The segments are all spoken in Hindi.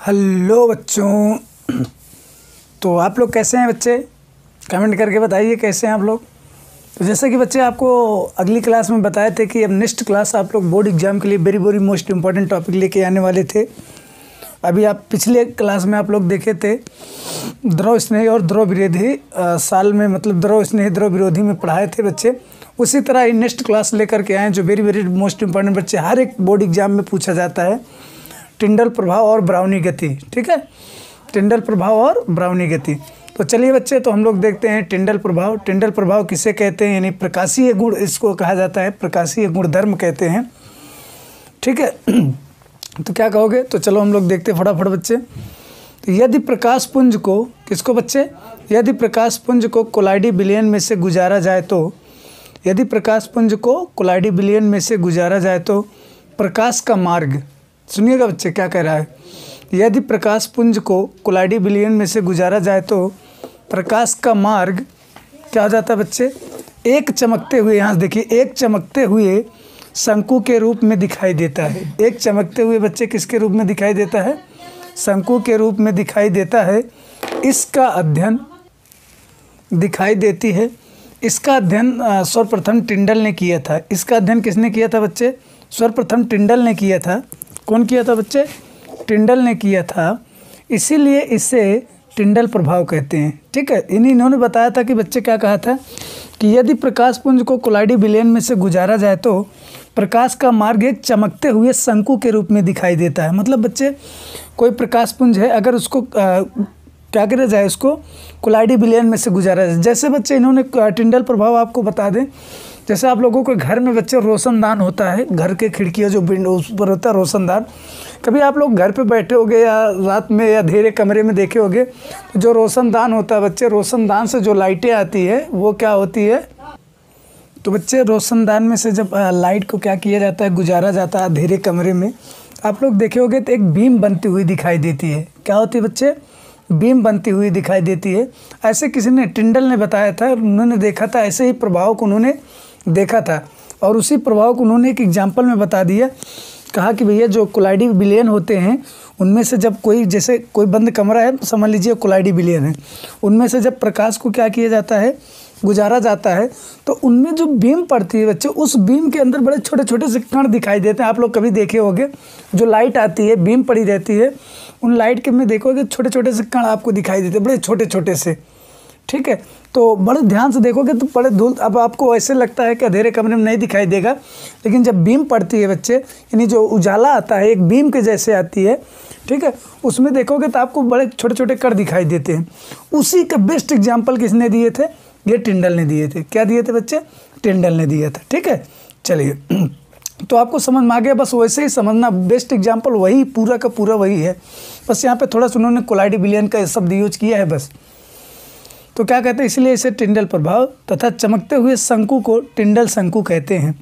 हेलो बच्चों। तो आप लोग कैसे हैं बच्चे? कमेंट करके बताइए कैसे हैं आप लोग। तो जैसे कि बच्चे आपको अगली क्लास में बताए थे कि अब नेक्स्ट क्लास आप लोग बोर्ड एग्जाम के लिए वेरी मोस्ट इम्पॉर्टेंट टॉपिक लेके आने वाले थे। अभी आप पिछले क्लास में आप लोग देखे थे द्रव स्नेही और द्रव विरोधी साल में, मतलब द्रव स्नेही द्रव विरोधी में पढ़ाए थे बच्चे। उसी तरह नेक्स्ट क्लास लेकर के आए जो वेरी मोस्ट इम्पॉर्टेंट बच्चे हर एक बोर्ड एग्जाम में पूछा जाता है, टिंडल प्रभाव और ब्राउनी गति। ठीक है, टिंडल प्रभाव और ब्राउनी गति। तो चलिए बच्चे, तो हम लोग देखते हैं टिंडल प्रभाव। टिंडल प्रभाव किसे कहते हैं? यानी प्रकाशीय गुण इसको कहा जाता है, प्रकाशीय गुणधर्म कहते हैं। ठीक है, तो क्या कहोगे? तो चलो हम लोग देखते हैं फटाफट बच्चे। तो यदि प्रकाश पुंज को, किसको बच्चे? यदि प्रकाश पुंज को कोलाइडी विलयन में से गुजारा जाए तो, यदि प्रकाश पुंज को कोलाइडी विलयन में से गुजारा जाए तो प्रकाश का मार्ग, सुनिएगा बच्चे क्या कह रहा है। यदि प्रकाश पुंज को कोलाइडी विलयन में से गुजारा जाए तो प्रकाश का मार्ग क्या हो जाता है बच्चे? एक चमकते हुए, यहाँ देखिए, एक चमकते हुए शंकु के रूप में दिखाई देता है। एक चमकते हुए बच्चे किसके रूप में दिखाई देता है? शंकु के रूप में दिखाई देता है। इसका अध्ययन दिखाई देती है। इसका अध्ययन सर्वप्रथम टिंडल ने किया था। इसका अध्ययन किसने किया था बच्चे? सर्वप्रथम टिंडल ने किया था। कौन किया था बच्चे? टिंडल ने किया था। इसीलिए इसे टिंडल प्रभाव कहते हैं। ठीक है, इन्होंने बताया था कि बच्चे क्या कहा था कि यदि प्रकाश पुंज को कोलाइडी विलयन में से गुजारा जाए तो प्रकाश का मार्ग एक चमकते हुए शंकु के रूप में दिखाई देता है। मतलब बच्चे, कोई प्रकाश पुंज है, अगर उसको क्या करा जाए, उसको कोलाइडी विलयन में से गुजारा जाए। जैसे बच्चे इन्होंने टिंडल प्रभाव आपको बता दें, जैसे आप लोगों के घर में बच्चे रोशनदान होता है, घर के खिड़कियाँ जो विंडो उस पर होता है रोशनदान। कभी आप लोग घर पे बैठे होगे या रात में या अंधेरे कमरे में देखे होगे, जो रोशनदान होता है बच्चे, रोशनदान से जो लाइटें आती है वो क्या होती है? तो बच्चे रोशनदान में से जब लाइट को क्या किया जाता है, गुजारा जाता है अंधेरे कमरे में, आप लोग देखे होगे तो एक बीम बनती हुई दिखाई देती है। क्या होती है बच्चे? बीम बनती हुई दिखाई देती है। ऐसे किसी ने, टिंडल ने बताया था, उन्होंने देखा था, ऐसे ही प्रभाव को उन्होंने देखा था और उसी प्रभाव को उन्होंने एक एग्जाम्पल में बता दिया। कहा कि भैया जो कोलाइडी विलयन होते हैं उनमें से जब कोई, जैसे कोई बंद कमरा है, समझ लीजिए कोलाइडी विलयन है, उनमें से जब प्रकाश को क्या किया जाता है, गुजारा जाता है, तो उनमें जो बीम पड़ती है बच्चे, उस बीम के अंदर बड़े छोटे छोटे से कण दिखाई देते हैं। आप लोग कभी देखे होंगे, जो लाइट आती है, बीम पड़ी रहती है, उन लाइट के में देखोगे छोटे छोटे से कण आपको दिखाई देते हैं, बड़े छोटे छोटे से। ठीक है, तो बड़े ध्यान से देखोगे तो बड़े धूल, अब आपको ऐसे लगता है कि अंधेरे कमरे में नहीं दिखाई देगा, लेकिन जब बीम पड़ती है बच्चे, यानी जो उजाला आता है एक बीम के जैसे आती है, ठीक है, उसमें देखोगे तो आपको बड़े छोटे छोटे कण दिखाई देते हैं। उसी का बेस्ट एग्जाम्पल किसने दिए थे? ये टिंडल ने दिए थे। क्या दिए थे बच्चे? टिंडल ने दिया था। ठीक है, चलिए, तो आपको समझ में आ गया। बस वैसे ही समझना, बेस्ट एग्जाम्पल वही, पूरा का पूरा वही है। बस यहाँ पे थोड़ा सा उन्होंने कोलाइडी विलयन का शब्द यूज किया है बस। तो क्या कहते हैं, इसलिए इसे टिंडल प्रभाव तथा चमकते हुए शंकु को टिंडल शंकु कहते हैं।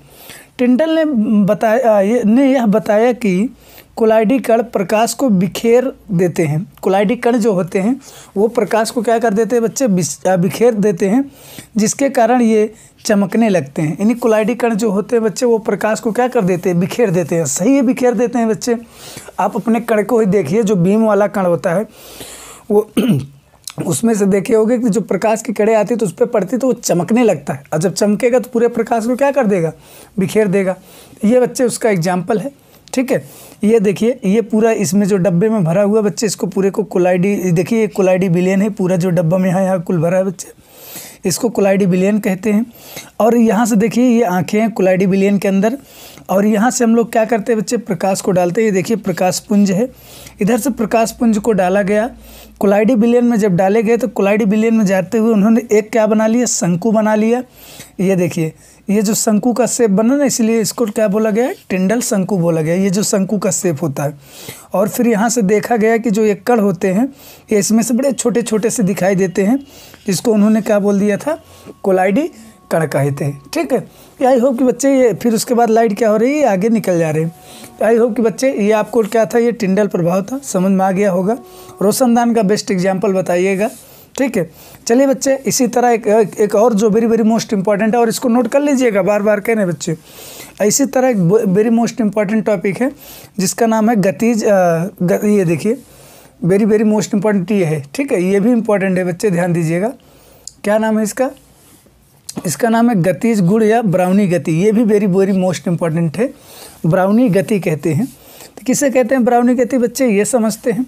टिंडल ने यह बताया कि कोलाइडी कण प्रकाश को बिखेर देते हैं। कोलाइडी कण जो होते हैं वो प्रकाश को क्या कर देते हैं बच्चे? बिखेर देते हैं, जिसके कारण ये चमकने लगते हैं। यानी कोलाइडी कण जो होते हैं बच्चे, वो प्रकाश को क्या कर देते हैं? बिखेर देते हैं। सही है, बिखेर देते हैं बच्चे। आप अपने कण को ही देखिए, जो बीम वाला कण होता है वो उसमें से देखे होगे कि जो प्रकाश की किरणें आती है तो उस पर पड़ती तो वो चमकने लगता है, और जब चमकेगा तो पूरे प्रकाश को क्या कर देगा? बिखेर देगा। ये बच्चे उसका एग्जाम्पल है। ठीक है, ये देखिए, ये पूरा इसमें जो डब्बे में भरा हुआ बच्चे, इसको पूरे को कोलाइडी, देखिए ये कोलाइडी विलयन है, पूरा जो डब्बा में यहाँ कुल भरा है बच्चे, इसको कोलाइडी विलयन कहते हैं। और यहाँ से देखिए ये आँखें हैं कोलाइडी विलयन के अंदर, और यहाँ से हम लोग क्या करते हैं बच्चे? प्रकाश को डालते हैं। ये देखिए प्रकाश पुंज है, इधर से प्रकाश पुंज को डाला गया कोलाइडी विलयन में। जब डाले गए तो कोलाइडी विलयन में जाते हुए उन्होंने एक क्या बना लिया? शंकु बना लिया। ये देखिए, ये जो शंकु का शेप बना ना, इसलिए इसको क्या बोला गया है? टिंडल शंकु बोला गया। ये जो शंकु का शेप होता है, और फिर यहाँ से देखा गया कि जो ये कण होते हैं ये इसमें से बड़े छोटे छोटे से दिखाई देते हैं, जिसको उन्होंने क्या बोल दिया था? कोलाइडी कण कहते हैं। ठीक है, आई होप कि बच्चे, ये फिर उसके बाद लाइट क्या हो रही है? आगे निकल जा रहे हैं। आई होप कि बच्चे ये आपको क्या था? ये टिंडल प्रभाव था, समझ में आ गया होगा। रोशनदान का बेस्ट एग्जाम्पल बताइएगा। ठीक है, चलिए बच्चे, इसी तरह एक और जो वेरी मोस्ट इम्पॉर्टेंट है, और इसको नोट कर लीजिएगा, बार बार कहने बच्चे। इसी तरह एक वेरी मोस्ट इम्पॉर्टेंट टॉपिक है जिसका नाम है गतिज। ये देखिए, वेरी वेरी मोस्ट इम्पॉर्टेंट ये है, ठीक है। ये भी इम्पॉर्टेंट है बच्चे, ध्यान दीजिएगा। क्या नाम है इसका? इसका नाम है गतिज गुण या ब्राउनी गति। ये भी वेरी वेरी मोस्ट इम्पॉर्टेंट है, ब्राउनी गति कहते हैं। तो किसे कहते हैं ब्राउनी गति बच्चे? ये समझते हैं।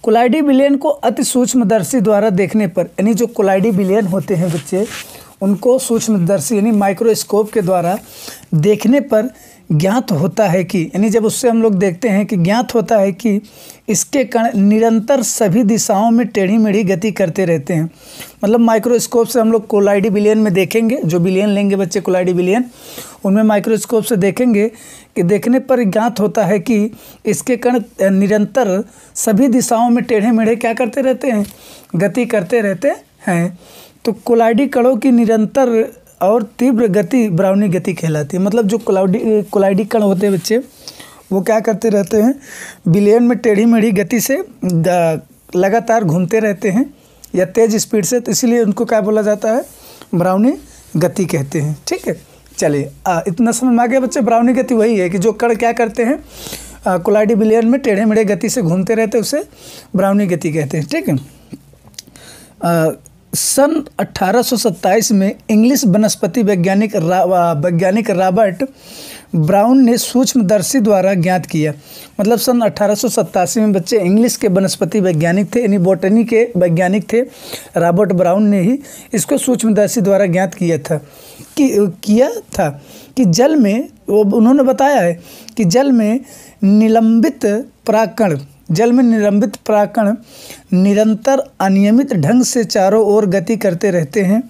कोलाइडी विलयन को अति सूक्ष्मदर्शी द्वारा देखने पर, यानी जो कोलाइडी विलयन होते हैं बच्चे, उनको सूक्ष्मदर्शी यानी माइक्रोस्कोप के द्वारा देखने पर ज्ञात होता है कि, यानी जब उससे हम लोग देखते हैं कि ज्ञात होता है कि इसके कण निरंतर सभी दिशाओं में टेढ़ी मेढ़ी गति करते रहते हैं। मतलब माइक्रोस्कोप से हम लोग कोलाइडी विलयन में देखेंगे, जो विलयन लेंगे बच्चे कोलाइडी विलयन, उनमें माइक्रोस्कोप से देखेंगे कि देखने पर ज्ञात होता है कि इसके कण निरंतर सभी दिशाओं में टेढ़े मेढ़े क्या करते रहते हैं? गति करते रहते हैं। तो कोलाइडी कणों की निरंतर और तीव्र गति ब्राउनी गति कहलाती है। मतलब जो कोलाइडी कण होते हैं बच्चे, वो क्या करते रहते हैं? विलयन में टेढ़ी मेढ़ी गति से लगातार घूमते रहते हैं या तेज़ स्पीड से, तो इसीलिए उनको क्या बोला जाता है? ब्राउनी गति कहते हैं, ठीक है। चलिए इतना समझ में आ गया बच्चे। ब्राउनी गति वही है कि जो कण क्या करते हैं? कोलाइडी विलयन में टेढ़े मेढ़े गति से घूमते रहते हैं, उसे ब्राउनी गति कहते हैं, ठीक है। सन 1827 में इंग्लिश वनस्पति वैज्ञानिक रॉबर्ट ब्राउन ने सूक्ष्मदर्शी द्वारा ज्ञात किया। मतलब सन 1887 में बच्चे इंग्लिश के वनस्पति वैज्ञानिक थे, यानी बॉटनी के वैज्ञानिक थे, रॉबर्ट ब्राउन ने ही इसको सूक्ष्मदर्शी द्वारा ज्ञात किया था कि जल में, वो उन्होंने बताया है कि जल में निलंबित परागकण निरंतर अनियमित ढंग से चारों ओर गति करते रहते हैं।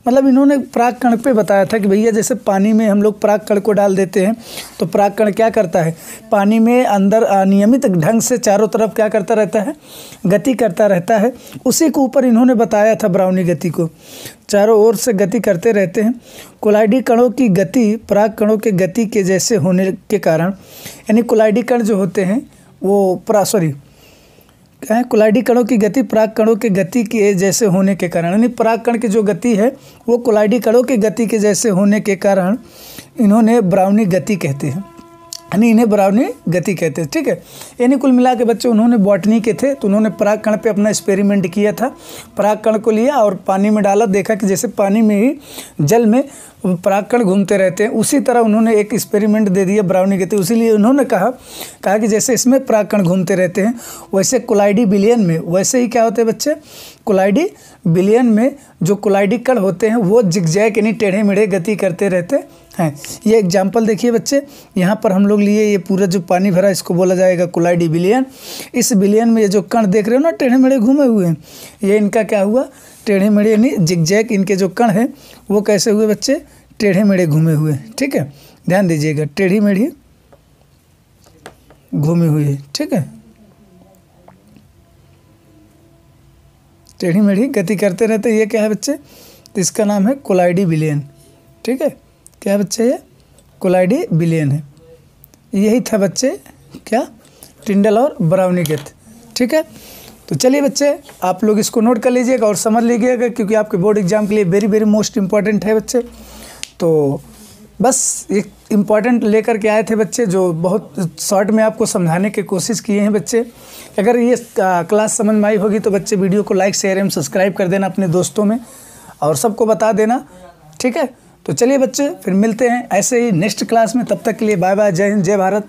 मतलब इन्होंने परागकण पे बताया था कि भैया जैसे पानी में हम लोग परागकण को डाल देते हैं, तो परागकण क्या करता है? पानी में अंदर अनियमित ढंग से चारों तरफ क्या करता रहता है? गति करता रहता है। उसी के ऊपर इन्होंने बताया था ब्राउनी गति को, चारों ओर से गति करते रहते हैं। कोलाइडी कणों की गति पराग कणों के गति के जैसे होने के कारण, यानी कोलाइडी कण जो होते हैं वो कोलाइडी कणों की गति पराग कणों के गति के जैसे होने के कारण, यानी पराग कण की जो गति है वो कोलाइडी कणों की गति के जैसे होने के कारण इन्होंने ब्राउनी गति कहते हैं, यानी इन्हें ब्राउनी गति कहते हैं, ठीक है। यानी कुल मिला के बच्चे उन्होंने बॉटनी के थे, तो उन्होंने पराग कण पे अपना एक्सपेरिमेंट किया था। पराग कण को लिया और पानी में डाला, देखा कि जैसे पानी में ही जल में परागकण घूमते रहते हैं, उसी तरह उन्होंने एक एक्सपेरिमेंट दे दिया ब्राउनी गति। उसीलिए उन्होंने कहा कि जैसे इसमें परागकण घूमते रहते हैं, वैसे कोलाइडी विलयन में वैसे ही क्या होते हैं बच्चे? कोलाइडी विलयन में जो कोलाइडी कण होते हैं वो जिगजैग यानी टेढ़े मेढ़े गति करते रहते हैं। ये एग्जाम्पल देखिए बच्चे, यहाँ पर हम लोग लिए ये पूरा जो पानी भरा इसको बोला जाएगा कोलाइडी विलयन। इस विलयन में ये जो कण देख रहे हो ना टेढ़े मेढ़े घूमे हुए हैं, ये इनका क्या हुआ? टेढ़े मेढ़े यानी जिगजैग इनके जो कण हैं वो कैसे हुए बच्चे? टेढ़े मेढ़े घूमे हुए, ठीक है। ध्यान दीजिएगा, टेढ़ी मेढ़ी घूमी हुई है, ठीक है। टेढ़ी मेढ़ी गति करते रहते, ये क्या है बच्चे? तो इसका नाम है कोलाइडी विलयन, ठीक है। क्या है बच्चे? ये कोलाइडी विलयन है। यही था बच्चे क्या? टिंडल और ब्राउनी गति, ठीक है। तो चलिए बच्चे आप लोग इसको नोट कर लीजिएगा और समझ लीजिएगा, क्योंकि आपके बोर्ड एग्जाम के लिए वेरी वेरी मोस्ट इम्पॉर्टेंट है बच्चे। तो बस एक इम्पॉर्टेंट लेकर के आए थे बच्चे, जो बहुत शॉर्ट में आपको समझाने की कोशिश किए हैं बच्चे। अगर ये क्लास समझ में आई होगी तो बच्चे वीडियो को लाइक शेयर एवं सब्सक्राइब कर देना अपने दोस्तों में और सबको बता देना, ठीक है। तो चलिए बच्चे फिर मिलते हैं ऐसे ही नेक्स्ट क्लास में, तब तक के लिए बाय बाय, जय हिंद, जय भारत।